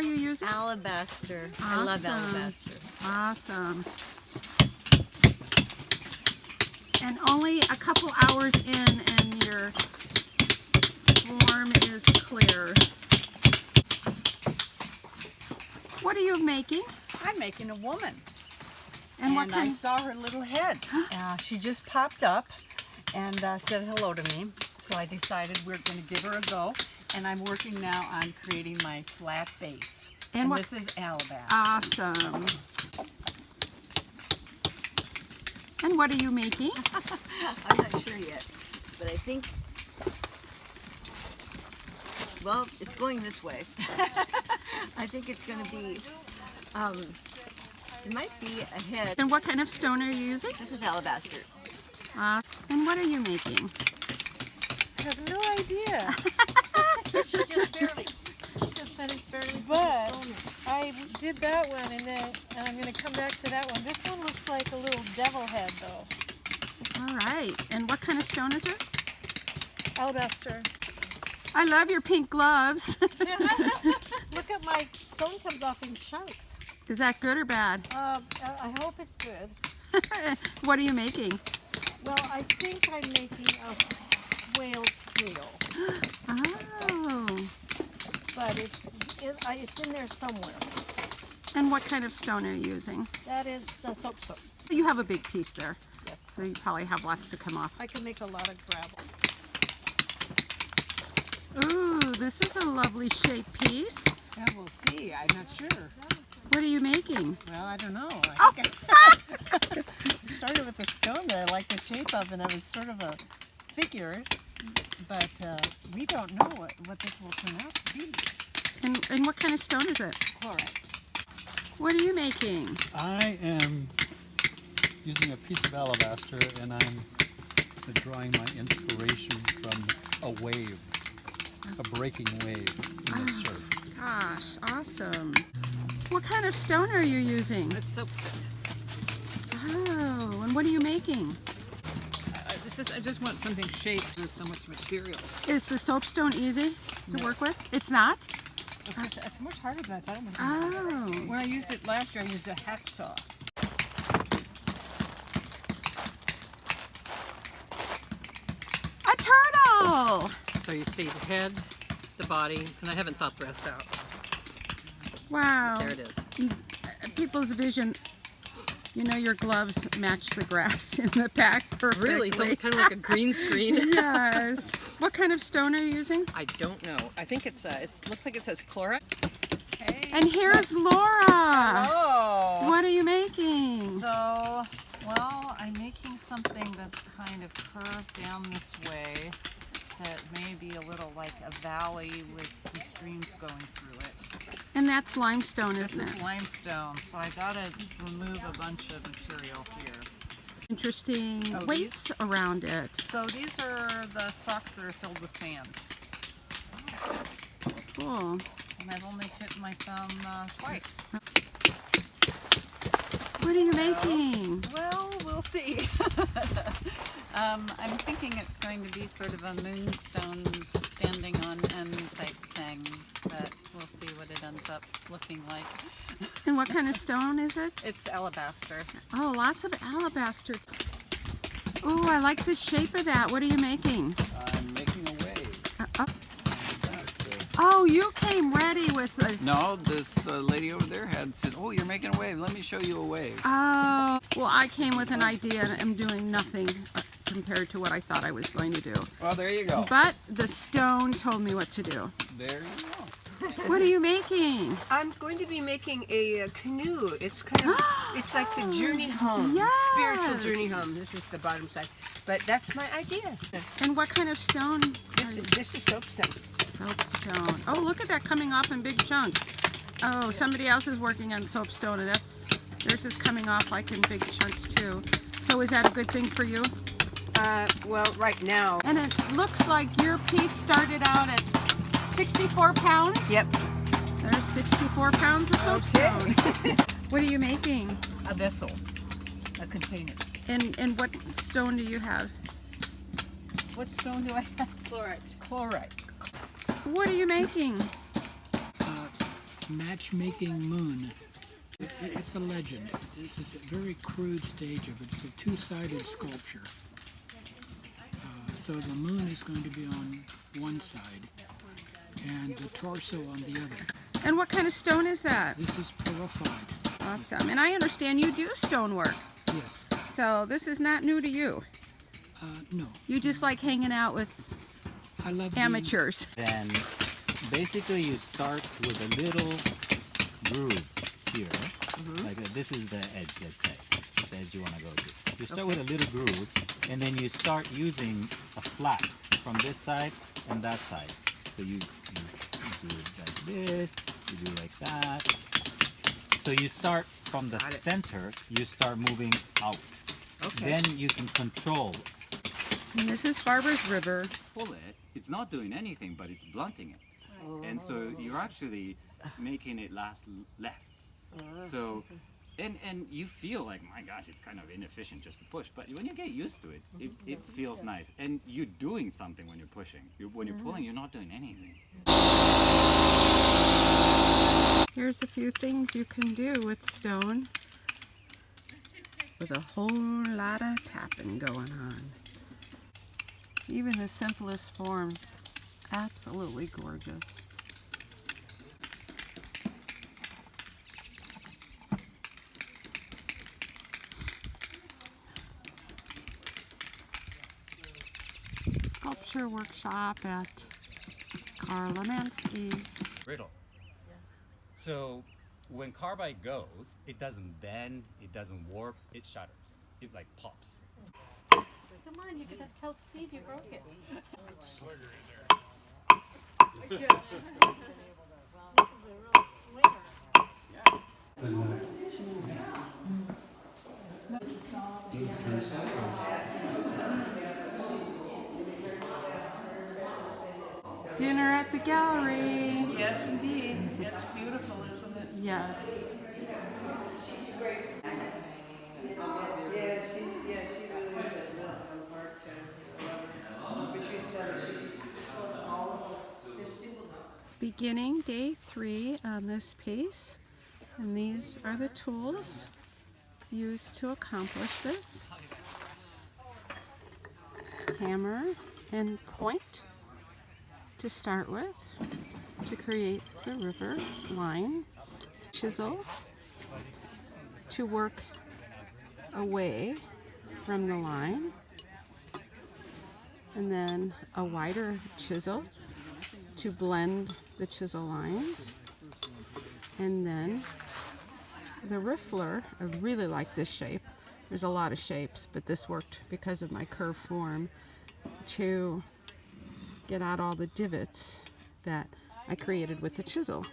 are you using? Alabaster. Awesome. I love alabaster. Awesome. And only a couple hours in and your form is clear. What are you making? I'm making a woman. And what I kind? saw her little head. She just popped up and said hello to me. So I decided we're going to give her a go. And I'm working now on creating my flat base. And what? this is alabaster. Awesome. And what are you making? I'm not sure yet, but I think, well, it's going this way. I think it's going to be, it might be a head. And what kind of stone are you using? This is alabaster. And what are you making? I have no idea. She just barely But I did that one, and I'm going to come back to that one. This one looks like a little devil head, though. All right. And what kind of stone is it? Alabaster. I love your pink gloves. Look at my stone comes off in chunks. Is that good or bad? I hope it's good. What are you making? Well, I think I'm making a whale tail, Oh. but it's in there somewhere. And what kind of stone are you using? That is soapstone. You have a big piece there, Yes. so you probably have lots to come off. I can make a lot of gravel. Ooh, this is a lovely shaped piece. Yeah, we'll see. I'm not sure. What are you making? Well, I don't know. Oh. I started with a stone that I like the shape of, and it was sort of a figure. But we don't know what this will turn out to be. And what kind of stone is it? Chlorite. What are you making? I am using a piece of alabaster, and I'm drawing my inspiration from a wave, a breaking wave in the surf. Gosh, awesome. What kind of stone are you using? It's soapstone. Oh, and what are you making? I just want something shaped. There's so much material. Is the soapstone easy to work with? It's not? It's much harder than I thought it was. Oh. When I used it last year, I used a hacksaw. A turtle! So you see the head, the body, and I haven't thought the rest out. Wow. There it is. People's vision, you know, your gloves match the grass in the back perfectly. Really? So kind of like a green screen? Yes. What kind of stone are you using? I don't know. I think it looks like it says chlorite. And here's Laura. Oh. What are you making? So, well, I'm making something that's kind of curved down this way that may be a little like a valley with some streams going through it. And that's limestone, This isn't is it? limestone, so I gotta remove a bunch of material here. Interesting Oh, weights around it. So these are the socks that are filled with sand. Cool. And I've only hit my thumb twice. What are you making? Well, we'll see. I'm thinking it's going to be sort of a moonstone standing on end type thing, but we'll see what it ends up looking like. And what kind of stone is it? It's alabaster. Oh, lots of alabaster. Oh, I like the shape of that. What are you making? I'm making a wave. Oh, you came ready with a... No, this lady over there had said, "Oh, you're making a wave. Let me show you a wave." Oh, well, I came with an idea and I'm doing nothing compared to what I thought I was going to do. Well, there you go. But the stone told me what to do. There you go. What are you making? I'm going to be making a canoe. It's kind of, it's like the journey home, Yes. spiritual journey home. This is the bottom side, but that's my idea. And what kind of stone? This is soapstone. Soapstone. Oh, look at that coming off in big chunks. Oh, somebody else is working on soapstone, and theirs is coming off like in big chunks too. So is that a good thing for you? Well, right now. And it looks like your piece started out at 64 pounds. Yep. There's 64 pounds of soapstone. What are you making? A vessel, a container. And what stone do you have? What stone do I have? Chlorite. Chlorite. What are you making? matchmaking moon. It's a legend. This is a very crude stage of it. It's a two-sided sculpture. So the moon is going to be on one side and the torso on the other. And what kind of stone is that? This is purified. Awesome. And I understand you do stonework. Yes. So this is not new to you. No. You just like hanging out with I love amateurs. Then basically you start with a little groove here. Like this is the edge, let's say. This is the edge you want to go to. You start with a little groove, and then you start using a flat from this side and that side. So you do it like this, you do like that. So you start from the center, you start moving out. Okay. Then you can control. And this is Barber's River. Pull it, it's not doing anything, but it's blunting it. And so you're actually making it last less. So, and you feel like, my gosh, it's kind of inefficient just to push, but when you get used to it, it feels nice. And you're doing something when you're pushing. When you're pulling, you're not doing anything. Here's a few things you can do with stone with a whole lot of tapping going on. Even the simplest forms, absolutely gorgeous. Sculpture workshop at Karla Matzke's. Brittle. So when carbide goes, it doesn't bend, it doesn't warp, it shatters. It like pops. Come on, you gotta tell Steve you broke it. This is a real swinger. Dinner at the gallery. Yes, indeed. It's beautiful, isn't it? Yes. Yeah, she really is a hard time. But she's telling me she's all of their singleness. Beginning day 3 on this piece, and these are the tools used to accomplish this. Hammer and point to start with to create the river line. Chisel to work away from the line, and then a wider chisel to blend the chisel lines, and then the riffler. I really like this shape. There's a lot of shapes, but this worked because of my curve form to get out all the divots that I created with the chisel.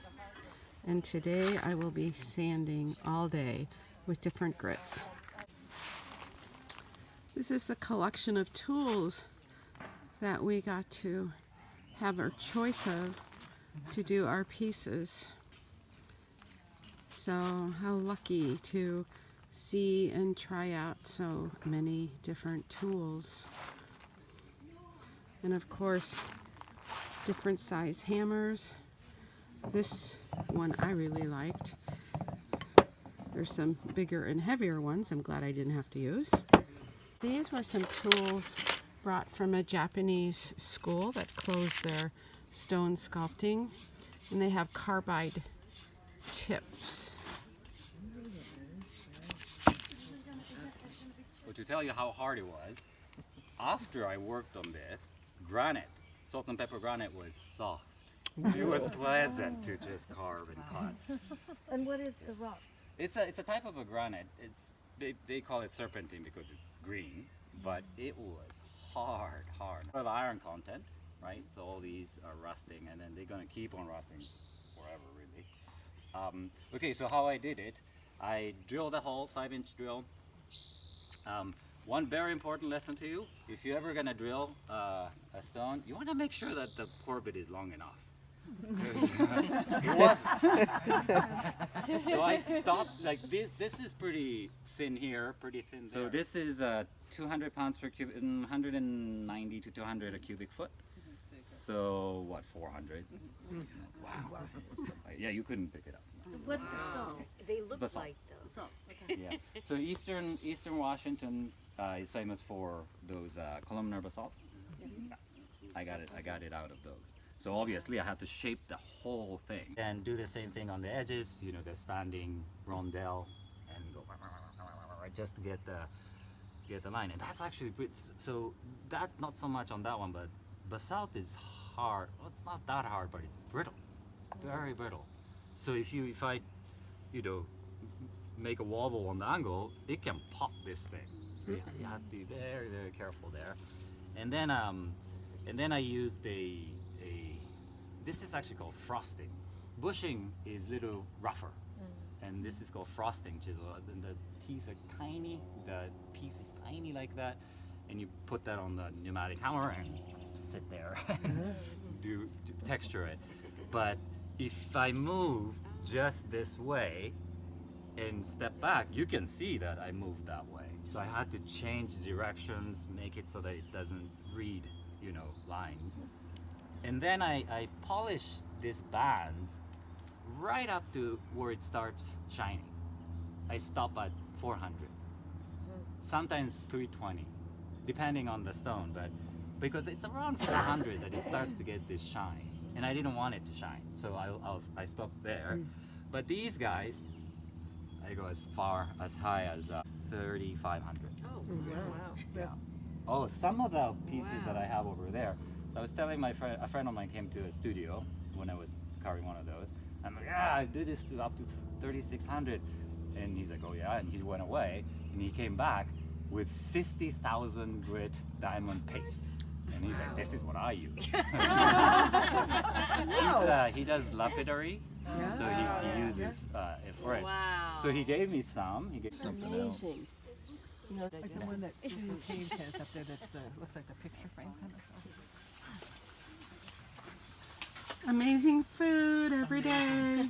And today I will be sanding all day with different grits. This is the collection of tools that we got to have our choice of to do our pieces. So how lucky to see and try out so many different tools. And of course, different size hammers. This one I really liked. There's some bigger and heavier ones I'm glad I didn't have to use. These were some tools brought from a Japanese school that closed their stone sculpting, and they have carbide tips. But to tell you how hard it was, after I worked on this, granite, salt and pepper granite was soft. It was pleasant to just carve and cut. And what is the rock? It's a type of a granite. They call it serpentine because it's green, but it was hard. A lot of iron content, right? So all these are rusting, and then they're gonna keep on rusting forever, really. Okay, so how I did it, I drilled a hole, 5-inch drill. One very important lesson to you: if you're ever gonna drill a stone, you want to make sure that the corbett is long enough. It wasn't. So I stopped, like this is pretty thin here, pretty thin there. So this is 200 pounds per cubic, 190 to 200 a cubic foot. So what, 400? Wow. Yeah, you couldn't pick it up. What's the stone? They look Basalt. like those. Okay. Yeah. So Eastern Washington is famous for those columnar basalts. I got it out of those. So obviously I had to shape the whole thing and do the same thing on the edges. You know, the standing rondelle, and go just to get the line. And that's actually so that not so much on that one, but basalt is hard. Well, it's not that hard, but it's brittle. It's very brittle. So if I, you know, make a wobble on the angle, it can pop this thing. So you have to be very, very careful there. And then I used this is actually called frosting. Bushing is a little rougher, and this is called frosting chisel. And the teeth are tiny, the piece is tiny like that, and you put that on the pneumatic hammer and sit there and do texture it. But if I move just this way and step back, you can see that I moved that way. So I had to change directions, make it so that it doesn't read, you know, lines. And then I polished these bands right up to where it starts shining. I stop at 400, sometimes 320, depending on the stone, but because it's around 400 that it starts to get this shine. And I didn't want it to shine, so I stopped there. But these guys, I go as high as 3,500. Oh, wow. Yeah. Oh, some of the pieces that I have over there. I was telling a friend of mine came to a studio when I was carving one of those. I'm like, yeah, I did this up to 3,600. And he's like, oh yeah, and he went away. And he came back with 50,000 grit diamond paste. And he's like, this is what I use. He does lapidary, so he uses it for it. Wow. So he gave me some. He gave something else. Amazing. You know, Like the one that Susan Cage has up there that's looks like the picture frame kind of. Amazing food every day.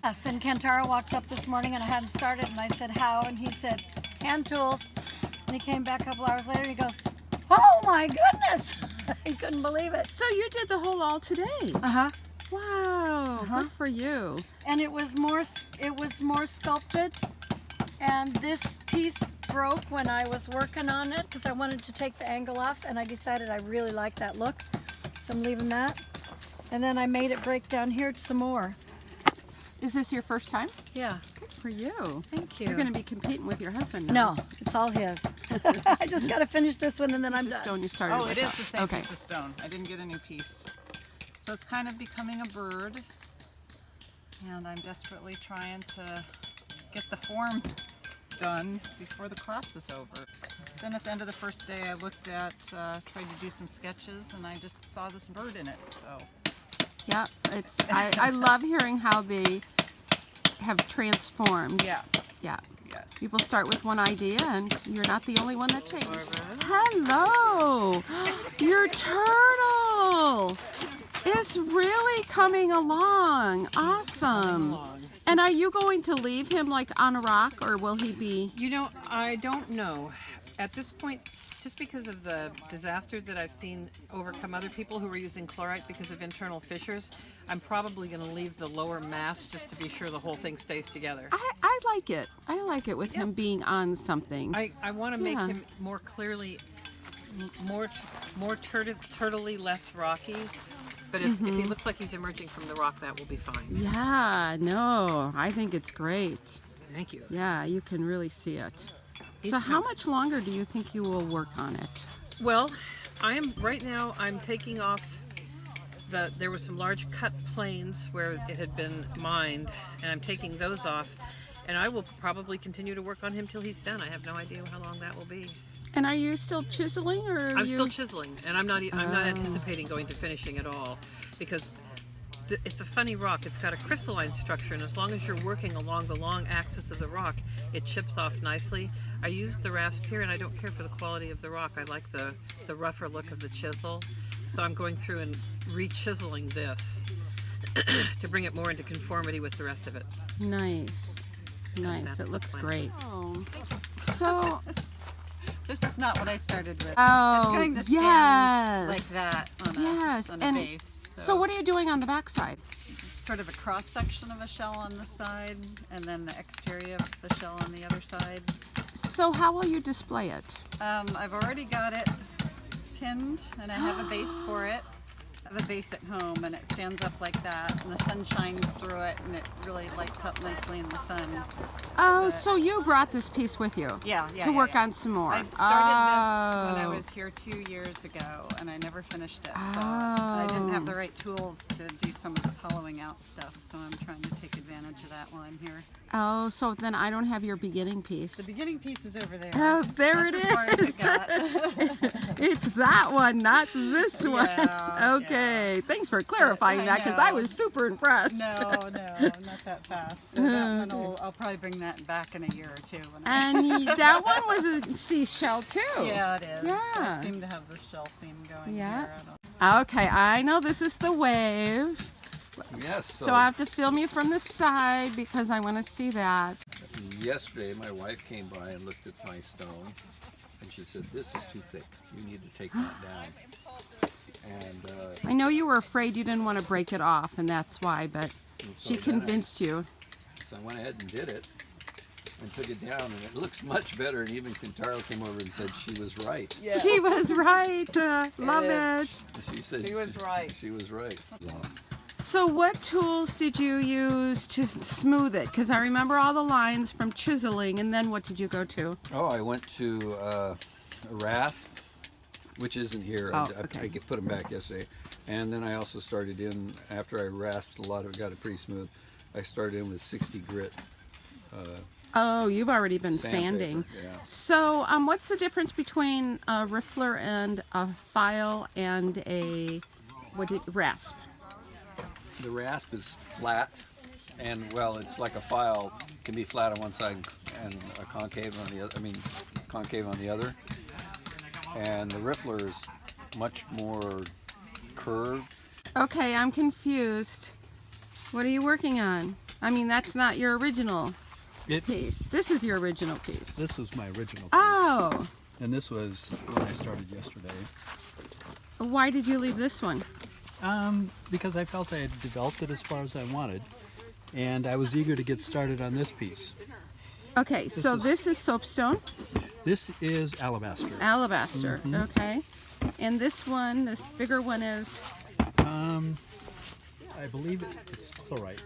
Yes, and Kentaro walked up this morning and I hadn't started and I said, how? And he said, hand tools. And he came back a couple hours later and he goes, oh my goodness! He couldn't believe it. So you did the whole all today? Uh-huh. Wow, good for you. And it was more sculpted. And this piece broke when I was working on it because I wanted to take the angle off and I decided I really like that look. So I'm leaving that. And then I made it break down here some more. Is this your first time? Yeah. Good for you. Thank you. You're going to be competing with your husband now. No, it's all his. I just got to finish this one and then I'm The done. stone you started Oh, with. it is the same Okay. piece of stone. I didn't get a new piece. So it's kind of becoming a bird. And I'm desperately trying to get the form done before the class is over. Then at the end of the first day I looked at, tried to do some sketches and I just saw this bird in it, so. Yeah, I love hearing how they have transformed. Yeah. Yeah. Yes. People start with one idea and you're not the only one that changed. Hello! Your turtle! It's really coming along. Awesome. And are you going to leave him like on a rock or will he be? You know, I don't know. At this point, just because of the disaster that I've seen overcome other people who were using chlorite because of internal fissures, I'm probably going to leave the lower mass just to be sure the whole thing stays together. I like it. I like it with him being on something. I want to make him more clearly, more turtley, less rocky. But if he looks like he's emerging from the rock, that will be fine. Yeah, no, I think it's great. Thank you. Yeah, you can really see it. So how much longer do you think you will work on it? Well, right now I'm taking off there were some large cut planes where it had been mined, and I'm taking those off, and I will probably continue to work on him till he's done. I have no idea how long that will be. And are you still chiseling, or I'm still chiseling, and I'm not anticipating going to finishing at all, because it's a funny rock. It's got a crystalline structure, and as long as you're working along the long axis of the rock, it chips off nicely. I used the rasp here, and I don't care for the quality of the rock. I like the rougher look of the chisel. So I'm going through and re-chiseling this to bring it more into conformity with the rest of it. Nice. Nice. That's It the looks plan. great. Oh. So This is not what I started with. Oh, It's going to stand yes. like that on a, Yes, on a and base. so what are you doing on the back side? Sort of a cross section of a shell on the side, and then the exterior of the shell on the other side. So how will you display it? I've already got it pinned, and I have a base for it. I have a base at home, and it stands up like that, and the sun shines through it, and it really lights up nicely in the sun. Oh, so you brought this piece with you? Yeah, To work on some more. I started this when I was here 2 years ago, and I never finished it. So I didn't have the right tools to do some of this hollowing out stuff, so I'm trying to take advantage of that while I'm here. Oh, so then I don't have your beginning piece. The beginning piece is over there. Oh, there That's it as far as is. it got. It's that one, not this one. Yeah, Okay, thanks for clarifying that because I know. was super impressed. No, not that fast. So that one I'll probably bring that back in a year or two. When And that one was a seashell too. Yeah, it is. Yeah. I seem to have this shell theme going Yeah. here. I don't Okay, I know this is the wave. Yes. So I have to film you from the side because I want to see that. Yesterday, my wife came by and looked at my stone, and she said, "This is too thick. You need to take that down." And I know you were afraid you didn't want to break it off, and that's why, but so she then convinced you. So I went ahead and did it, and took it down, and it looks much better. And even Kentaro came over and said she was right. Yeah. She was right. Love is. it. She said She was right. She was right. So what tools did you use to smooth it? Because I remember all the lines from chiseling, and then what did you go to? Oh, I went to a rasp, which isn't here. Oh, I okay. put them back yesterday. And then I also started in, after I rasped a lot of it, got it pretty smooth, I started in with 60 grit. Oh, you've already been Sandpaper, sanding. yeah. So what's the difference between a riffler and a file and a rasp? The rasp is flat, and well, it's like a file. Can be flat on one side and a concave on the other. I mean, concave on the other. And the riffler is much more curved. Okay, I'm confused. What are you working on? I mean, that's not your original piece. This is your original piece. This was my original piece. Oh, And this was when I started yesterday. why did you leave this one? Because I felt I had developed it as far as I wanted, and I was eager to get started on this piece. Okay, so this is soapstone, This is alabaster. alabaster. Okay, and this one, this bigger one is I believe it's chlorite.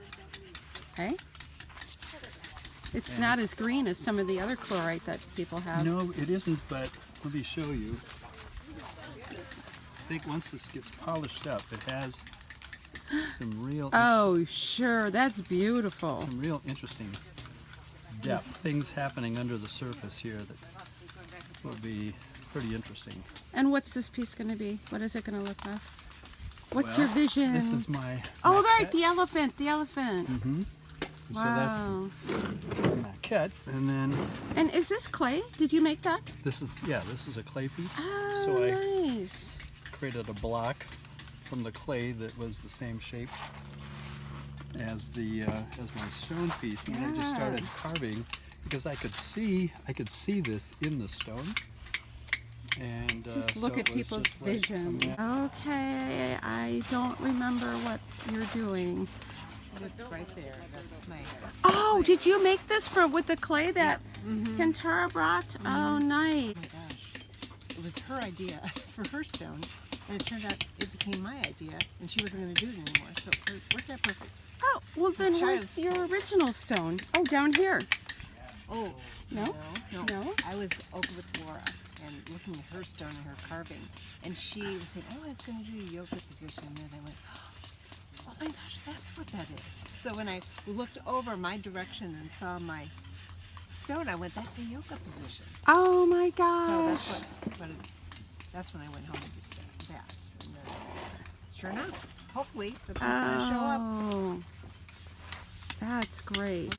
okay. It's not as green as some of the other chlorite that people have. No, it isn't, but let me show you. I think once this gets polished up, it has some real Oh, sure, that's beautiful. some real interesting depth, things happening under the surface here that will be pretty interesting. And what's this piece going to be? What is it going to look like? What's your vision? This is my Oh, right, maquette. the elephant, the elephant. So Wow. that's the maquette, and then And is this clay? Did you make that? this is a clay piece. Oh, So I nice. created a block from the clay that was the same shape as my stone piece, and then I just started Yeah. carving because I could see this in the stone. And Just so look it at was people's just like, vision. yeah. Okay, I don't remember what you're doing. It's right there. That's my. Oh, did you make this with the clay that Kentaro brought? Oh, nice. Oh my gosh. It was her idea for her stone, and it turned out it became my idea, and she wasn't going to do it anymore. So it worked out perfect. Oh, well then where's your original stone? Oh, down here. Oh, No? no. No? I was over with Laura and looking at her stone and her carving, and she was saying, "Oh, it's going to do a yoga position," and I went, "Oh my gosh, that's what that is." So when I looked over my direction and saw my stone, I went, "That's a yoga position." Oh my gosh. So that's when I went home and did that. And then, sure enough, hopefully that's going to show up. Oh, that's great.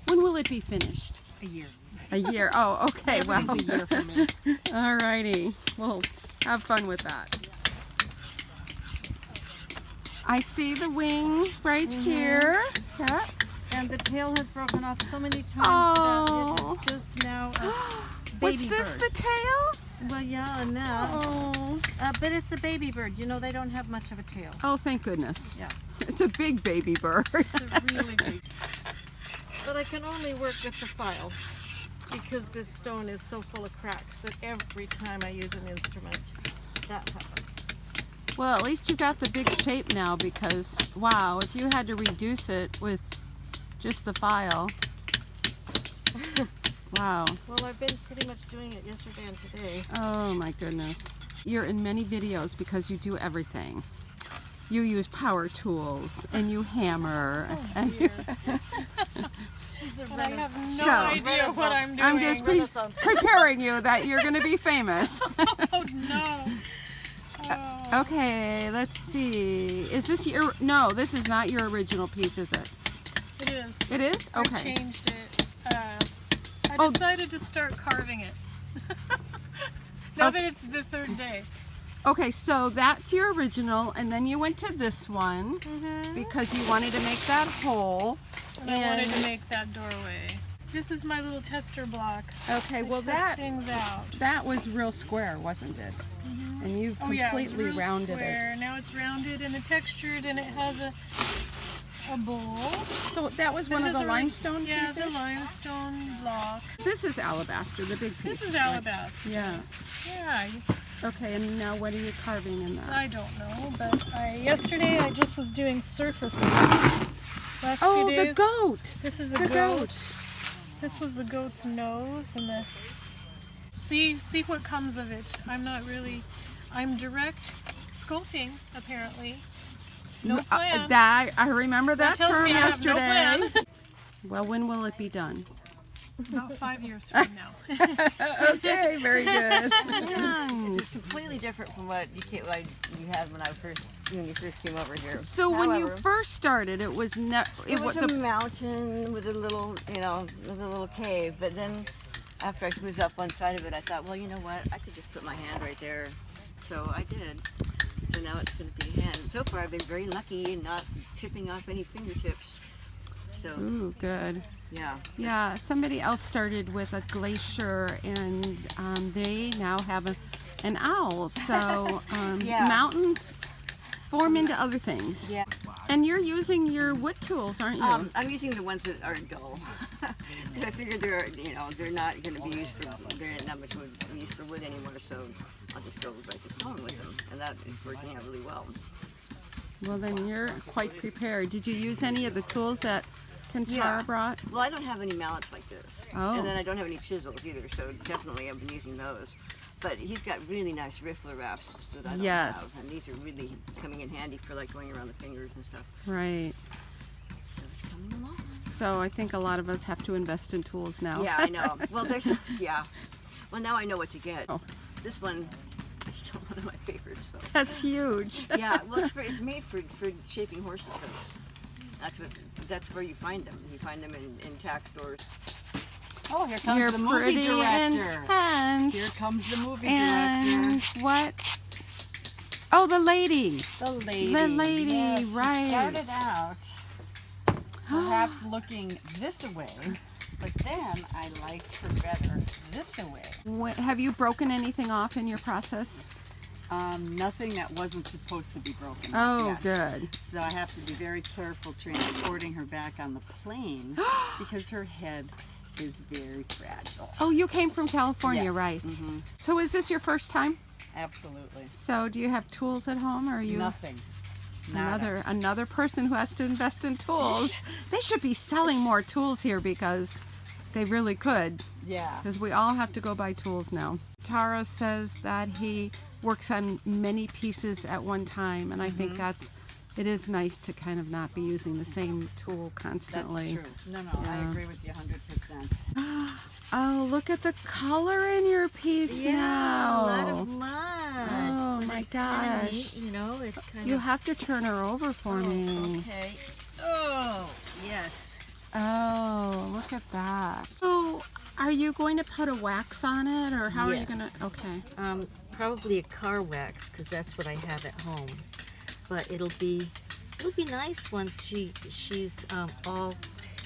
When will it be finished? A year. A year. Oh, okay. Well, Everything's a year for me. All righty. Well, have fun with that. I see the wing right here. Yeah. And the tail has broken off so many times Oh. that it is just now Was baby this bird. the tail? Well, yeah, and that. Oh. But it's a baby bird. You know, they don't have much of a tail. Oh, thank goodness. Yeah. It's a big baby bird. It's a really big. But I can only work with the file because this stone is so full of cracks that every time I use an instrument, that happens. Well, at least you got the big shape now because, wow, if you had to reduce it with just the file. Wow. Well, I've been pretty much doing it yesterday and today. Oh my goodness. You're in many videos because you do everything. You use power tools and you hammer. and you, But I have no So, idea what I'm doing. I'm just preparing you that you're going to be famous. Oh no. Oh. Okay, let's see. Is this your, no, this is not your original piece, is it? It is. It is? Okay. I changed it. I decided to start carving it. Now that it's the third day. Okay, so that's your original, and then you went to this one because you wanted to make that hole. And I wanted to make that doorway. This is my little tester block. Okay, well test things out. that was real square, wasn't it? And you Oh yeah, it's completely real rounded square. Now it's rounded and it textured and it has a bowl. So that was one of the limestone Yeah, pieces? the limestone block. This is alabaster, the big piece. This is right? alabaster. Yeah. Yeah. Okay, and now what are you carving in that? I don't know, but yesterday I just was doing surface. Last Oh, 2 the days. goat! This is The goat. This was the goat's nose and the see what comes of it. I'm direct sculpting apparently. No plan. That I remember that tells term me I have no yesterday. plan. Well, when will it be done? About 5 years from now. Okay, very good. This is completely different from what you had when you first came over here. So when you first started, it was it was a mountain with a little, with a little cave. But then, after I smoothed up one side of it, I thought, well, you know what? I could just put my hand right there. So I did. So now it's going to be a hand. So far, I've been very lucky in not chipping off any fingertips. So. Ooh, good. Yeah. Yeah, somebody else started with a glacier, and they now have an owl. So Yeah. mountains form into other things. Yeah. And you're using your wood tools, aren't you? I'm using the ones that are dull. Because I figured they're not going to be used for, they're not much use for wood anymore, so I'll just go right to stone with them. And that is working out really well. Well, then you're quite prepared. Did you use any of the tools that Kentaro brought? Well, I don't have any mallets like this. Oh. And then I don't have any chisels either, so definitely I've been using those. But he's got really nice riffler rasps that I don't have. And these are really coming in handy for like going around the fingers and stuff. Right. So it's coming along. So I think a lot of us have to invest in tools now. Yeah, I know. Well, well, now I know what to get. Oh. This one is still one of my favorites, though. That's huge. Yeah, well, it's made for shaping horses' hooves. That's where you find them. You find them in tack stores. Oh, here comes You're the movie pretty director. intense. Here comes the movie And director. what? Oh, the lady. The lady. The lady, Yes, right. She started out perhaps looking this way, but then I liked her better this way. Have you broken anything off in your process? Nothing that wasn't supposed to be broken Oh, off yet. good. So I have to be very careful transporting her back on the plane because her head is very fragile. Oh, you came from California, Yes. right? Mhm. So is this your first time? Absolutely. So do you have tools at home, or are you Nothing. Nada. another person who has to invest in tools? They should be selling more tools here because they really could. Yeah. Because we all have to go buy tools now. Taro says that he works on many pieces at one time, and I think it is nice to kind of not be using the same tool constantly. That's true. No, I agree with you 100%. Oh, look at the color in your piece now. a lot of mud. Oh But my it's kinda gosh. neat, it kind You of. have to turn her over for me. Okay. Oh, yes. Oh, look at that. So, are you going to put a wax on it, or how are you going to? Okay. Probably a car wax, because that's what I have at home. But it'll be nice once she's all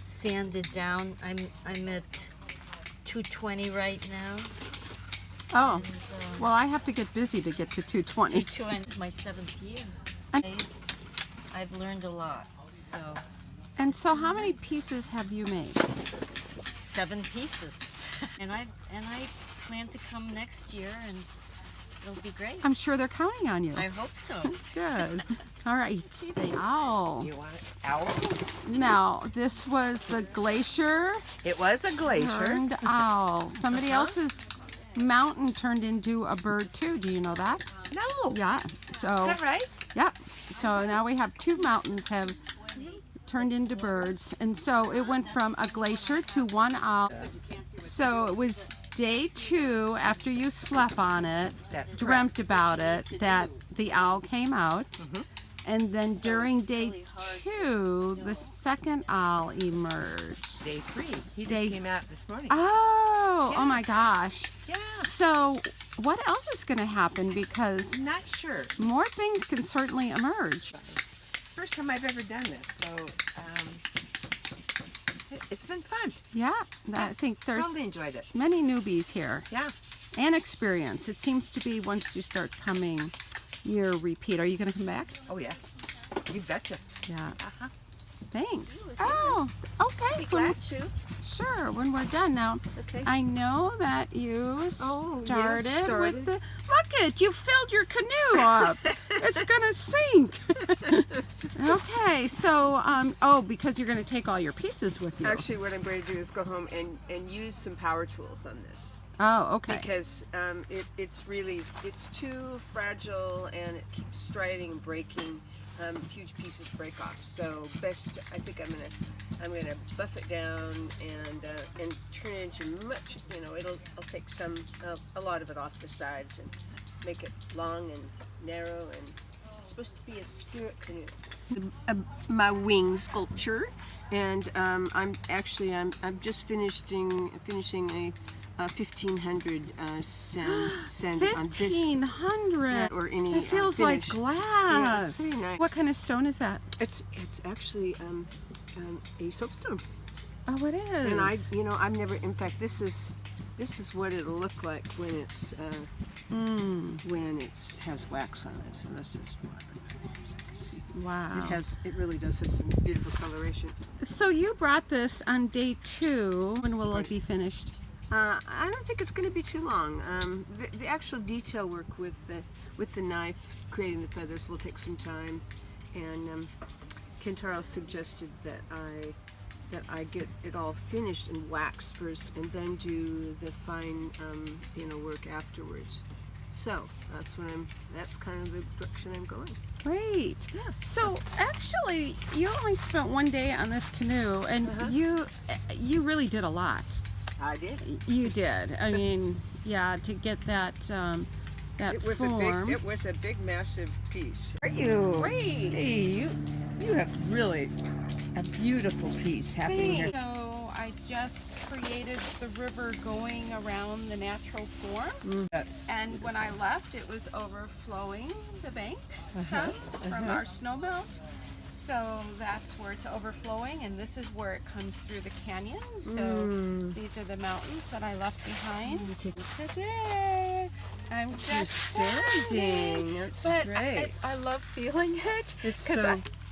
sanded down. I'm at 220 right now. Oh, well, I have to get busy to get to 220. 220 is my 7th year. I've learned a lot. So. And so, how many pieces have you made? 7 pieces. and I plan to come next year, and it'll be great. I'm sure they're counting on you. I hope so. Good. All right. The owl. You want owls? Now, this was the glacier. It was a glacier. Turned owl. Somebody else's mountain turned into a bird too. Do you know that? No. Yeah. So. Is that right? Yep. So now we have 2 mountains have turned into birds, and so it went from a glacier to 1 owl. So it was day 2 after you slept on it, dreamt about it, that the owl came out. And then during day 2, the second owl emerged. Day 3. He just came out this morning. Oh, Yeah. oh my gosh. Yeah. So what else is going to happen? Because I'm not sure. more things can certainly emerge. First time I've ever done this, so it's been fun. Yeah, I think there's Totally enjoyed it. many newbies here. Yeah. And experience. It seems to be once you start coming, you repeat. Are you going to come back? Oh yeah. You betcha. Yeah. Uh-huh. Thanks. Oh, okay. Be glad to. Sure, when we're done. Now, Okay. I know that you Oh, yes, started started. with the... Look it, you filled your canoe up. It's going to sink. Okay, so, oh, because you're going to take all your pieces with you. Actually, what I'm going to do is go home and use some power tools on this. Oh, okay. Because it's too fragile and it keeps striding and breaking. Huge pieces break off. So best, I think I'm gonna buff it down and turn it into much. I'll take a lot of it off the sides and make it long and narrow, and it's supposed to be a spirit canoe. My wing sculpture, and I'm just finishing a 1500 sand on this. 1500. Or any It feels like finish. glass. Yeah, it's very nice. What kind of stone is that? It's actually a soapstone. Oh, it is. And I've never. In fact, this is what it'll look like when it's when it has wax on it. So that's just what I see. Wow. It really does have some beautiful coloration. So you brought this on day 2. When will it be finished? I don't think it's going to be too long. The actual detail work with the knife, creating the feathers, will take some time. And Kentaro suggested that I get it all finished and waxed first, and then do the fine work afterwards. So that's kind of the direction I'm going. Great. Yeah. So actually, you only spent 1 day on this canoe, and you really did a lot. I did. You did. I mean, yeah, to get that It was form. it was a big, massive piece. Are you? Great. Hey, you have really a beautiful piece happening here. So I just created the river going around the natural form. And when I left, it was overflowing the banks some from our snowmelt. So that's where it's overflowing, and this is where it comes through the canyon. So these are the mountains that I left behind. Today, I'm just sanding. That's But great. I love feeling it. It's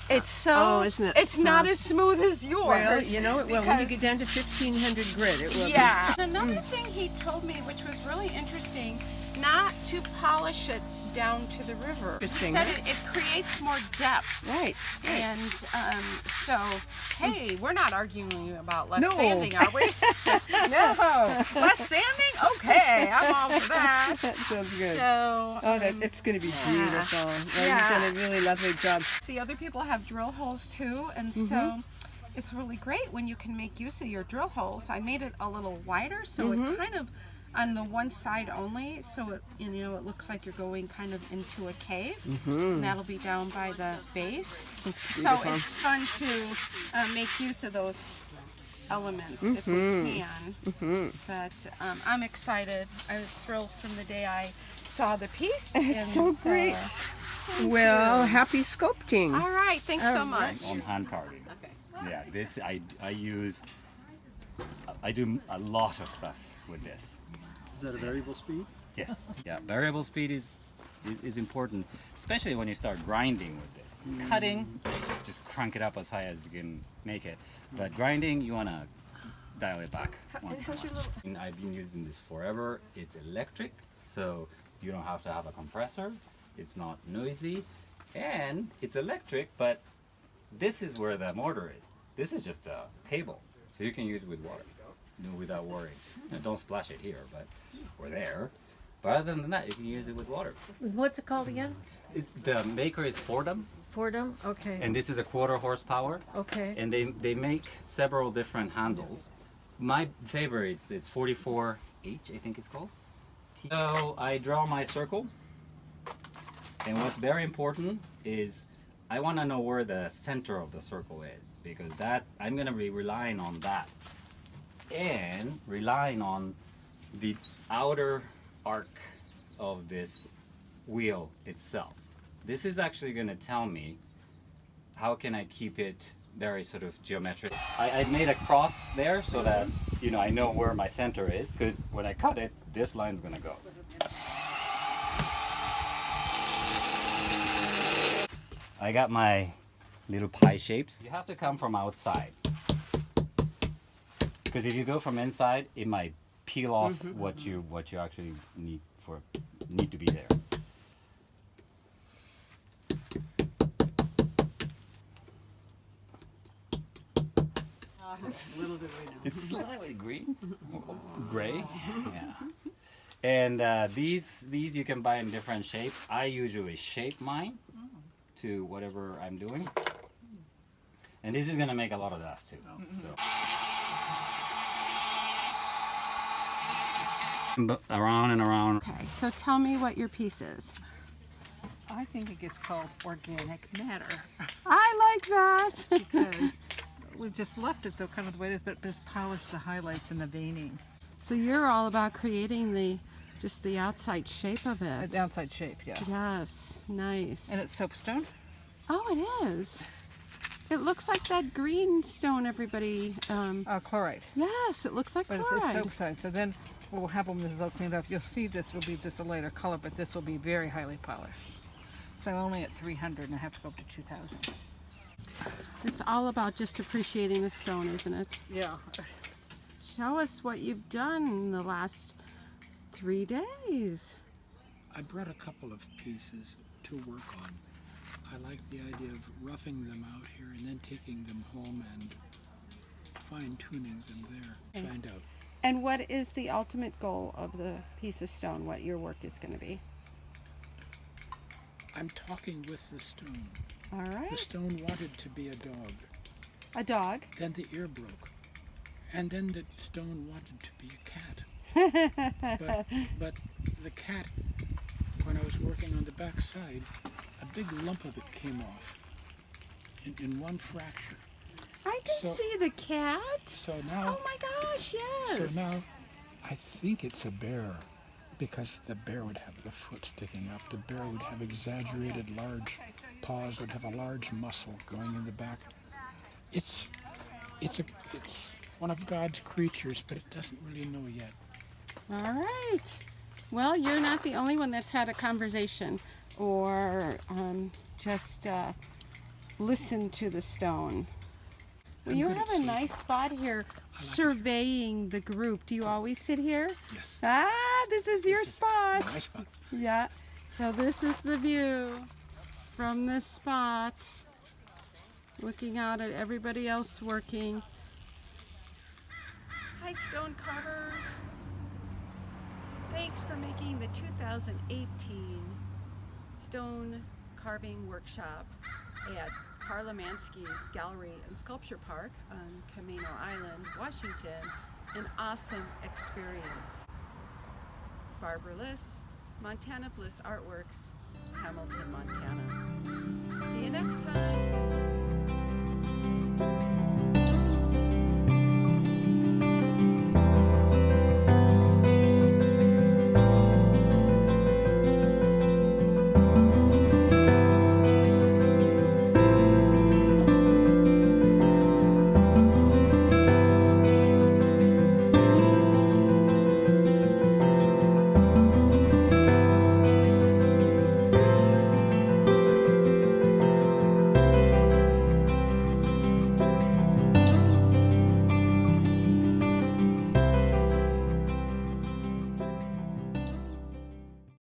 It's so. Oh, isn't it it's not soft? as smooth as yours. Well, when you because- get down to 1500 grit, it will. Yeah. Another thing he told me, which was really interesting, not to polish it down to the river. Interesting. He said it creates more depth. Right. And so, hey, we're not arguing about less No. sanding, are we? No. Less sanding? Okay, I'm all for that. That sounds good. So, It's going to be beautiful. Well, Yeah. You've done a really lovely job. see, other people have drill holes too, and so it's really great when you can make use of your drill holes. I made it a little wider, so it kind of on the one side only, so it it looks like you're going kind of into a cave, and that'll be down by the base. So it's fun to make use of those elements if we can. But I'm excited. I was thrilled from the day I saw the piece. It's so great. Well, happy sculpting. All right, thanks so much. On hand carving. Okay. Yeah, this I use. I do a lot of stuff with this. Is that a variable speed? Yes. Yeah, variable speed is important, especially when you start grinding with this. Cutting, just crank it up as high as you can make it. But grinding, you want to dial it back once in a while. And I've been using this forever. It's electric, so you don't have to have a compressor. It's not noisy, and it's electric, but this is where the motor is. This is just a cable, so you can use it with water, without worrying. Now, don't splash it here, but or there. But other than that, you can use it with water. What's it called again? The maker is Fordham, Fordham? Okay. and this is a 1/4 horsepower. Okay. And they make several different handles. My favorite it's 44H, I think it's called. So I draw my circle, and what's very important is I want to know where the center of the circle is, because that I'm going to be relying on that and relying on the outer arc of this wheel itself. This is actually going to tell me how can I keep it very sort of geometric. I made a cross there so that, you know, I know where my center is, because when I cut it, this line's going to go. I got my little pie shapes. You have to come from outside, because if you go from inside, it might peel off what you actually need to be there. Little bit right now. It's slightly green, gray, yeah. And these you can buy in different shapes. I usually shape mine to whatever I'm doing, and this is gonna make a lot of dust too. So around and around. Okay, so tell me what your piece is. I think it gets called organic matter I like that. because we've just left it though kind of the way it is, but just polished the highlights and the veining. So you're all about creating just the outside shape of it. The outside shape, yeah. Yes, nice. And it's soapstone? Oh, it is. It looks like that green stone everybody. Chloride. Yes, it looks like But it's chloride. soapstone. So then what will happen when this is all cleaned up, you'll see this will be just a lighter color, but this will be very highly polished. So I'm only at 300 and I have to go up to 2,000. It's all about just appreciating the stone, isn't it? Yeah. Show us what you've done in the last 3 days. I brought a couple of pieces to work on. I like the idea of roughing them out here and then taking them home and fine-tuning them there. Find out. And what is the ultimate goal of the piece of stone, what your work is going to be? I'm talking with the stone. All right. The stone wanted to be a dog. A dog? Then the ear broke. And then the stone wanted to be a cat. but the cat, when I was working on the back side, a big lump of it came off in one fracture. I can see the cat. So now, oh my gosh, yes. So now, I think it's a bear, because the bear would have the foot sticking up. The bear would have exaggerated large paws, would have a large muscle going in the back. It's one of God's creatures, but it doesn't really know yet. All right. Well, you're not the only one that's had a conversation or just listened to the stone. Well, you have a nice spot here surveying the group. Do you always sit here? Yes. Ah, this is your spot. My spot. Yeah. So this is the view from this spot, looking out at everybody else working. Hi, stone carvers. Thanks for making the 2018 stone carving workshop at Karla Matzke's Gallery and Sculpture Park on Camano Island, Washington, an awesome experience. Barbara Liss, Montana Bliss Artworks, Hamilton, Montana. See you next time.